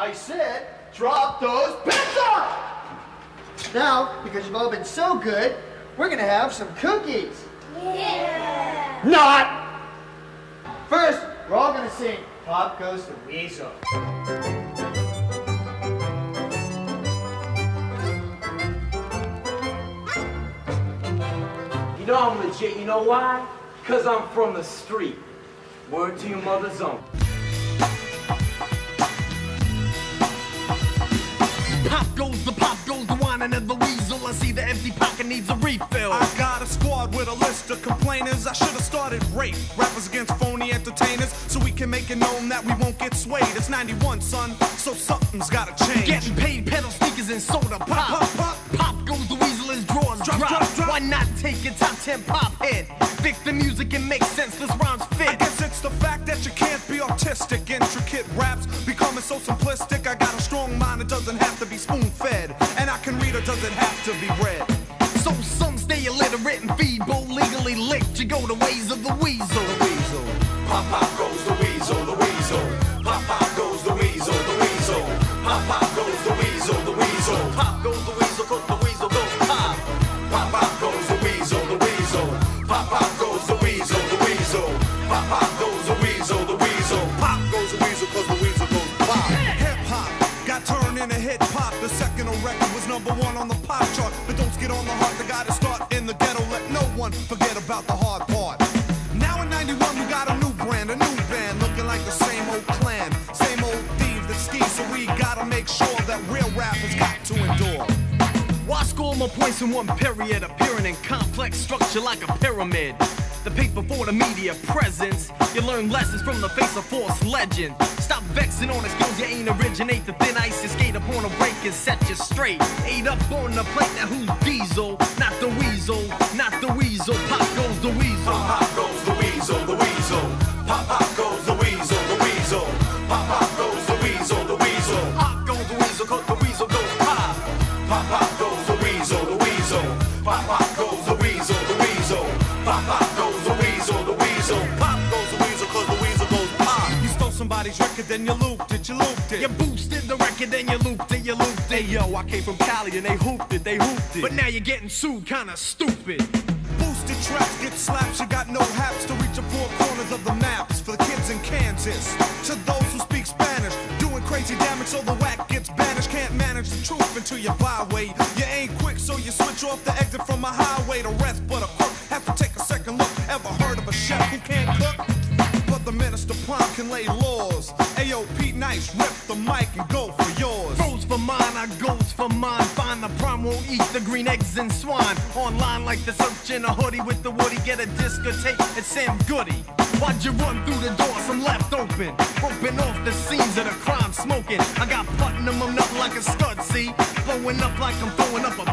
I said, drop those pants off! Now, because you've all been so good, we're gonna have some cookies. Yeah! Not! First, we're all gonna sing Pop Goes the Weasel. You know I'm legit, you know why? Because I'm from the street. Word to your mother's own. Pop goes the wine and the weasel. I see the empty pocket needs a refill. I got a squad with a list of complainers. I should have started rape. Rappers against phony entertainers, so we can make it known that we won't get swayed. It's 91, son, so something's gotta change. Getting paid, pedal sneakers and soda pop. Pop, pop. Pop goes the weasel as drawers drop. Why not take a top 10 pop hit? Fix the music and make senseless rhymes fit. I guess it's the fact that you can't be artistic. Intricate raps becoming so simplistic. I got a strong mind, it doesn't have to be spoon-fed. And I can read, it doesn't have to be read. So some stay illiterate and feeble, legally licked. You go the ways of the weasel. The weasel. Pop pop goes the weasel, the weasel. Pop pop goes the weasel, the weasel. Pop pop goes the weasel, the weasel. Pop goes the weasel, cause the weasel goes pop. Pop pop goes the weasel, the weasel. Pop pop goes the weasel, the weasel. Pop pop goes the weasel, the weasel. Pop goes the weasel, cause the weasel goes pop. Hip-hop got turned into hip-hop. The second a record was #1 on the pop chart. But don't get on the heart, the gotta start in the ghetto. Let no one forget about the hard part. Now in 91 we got a new brand, a new band. Looking like the same old clan, same old thieves that ski. So we gotta make sure that real rap has got to endure. Why score more points in one period, appearing in complex structure like a pyramid? The paper for the media presence. You learn lessons from the face of false legend. Stop vexing on the skills you ain't originate. The thin ice you skate upon a break and set you straight. Ate up on the plate, now who's Diesel? Not the weasel, not the weasel. Pop goes the weasel. Pop pop goes the weasel, the weasel. Pop pop goes the weasel, the weasel. Pop pop goes the weasel, the weasel. Pop goes the weasel, cause the weasel goes pop. Pop pop goes the weasel, the weasel. Pop pop goes the weasel, the weasel. Pop pop goes the weasel, the weasel. Pop goes the weasel, cause the weasel goes pop. You stole somebody's record, then you looped it, you looped it. You boosted the record, then you looped it, you looped it. Hey yo, I came from Cali and they hooped it, they hooped it. But now you're getting sued, kinda stupid. Boosted tracks get slaps, you got no haps to reach the four corners of the maps. For the kids in Kansas, to those who speak Spanish, doing crazy damage so the whack gets banished. Can't manage the truth until you byway. You ain't quick, so you switch off the exit from a highway. The rest but a crook have to take a second look. Ever heard of a chef who can't cook? But the minister prompt can lay laws. Ayo, Pete Nice, rip the mic and go for yours. Goes for mine, I goes for mine. Find the prime, won't eat the green eggs and swine. Online like the search in a hoodie with the woody. Get a discotheque at Sam Goody. Why'd you run through the door? Some left open. Roping off the scenes of the crime smoking. I got Putnam, I'm up like a scud, see? Blowing up like I'm throwing up a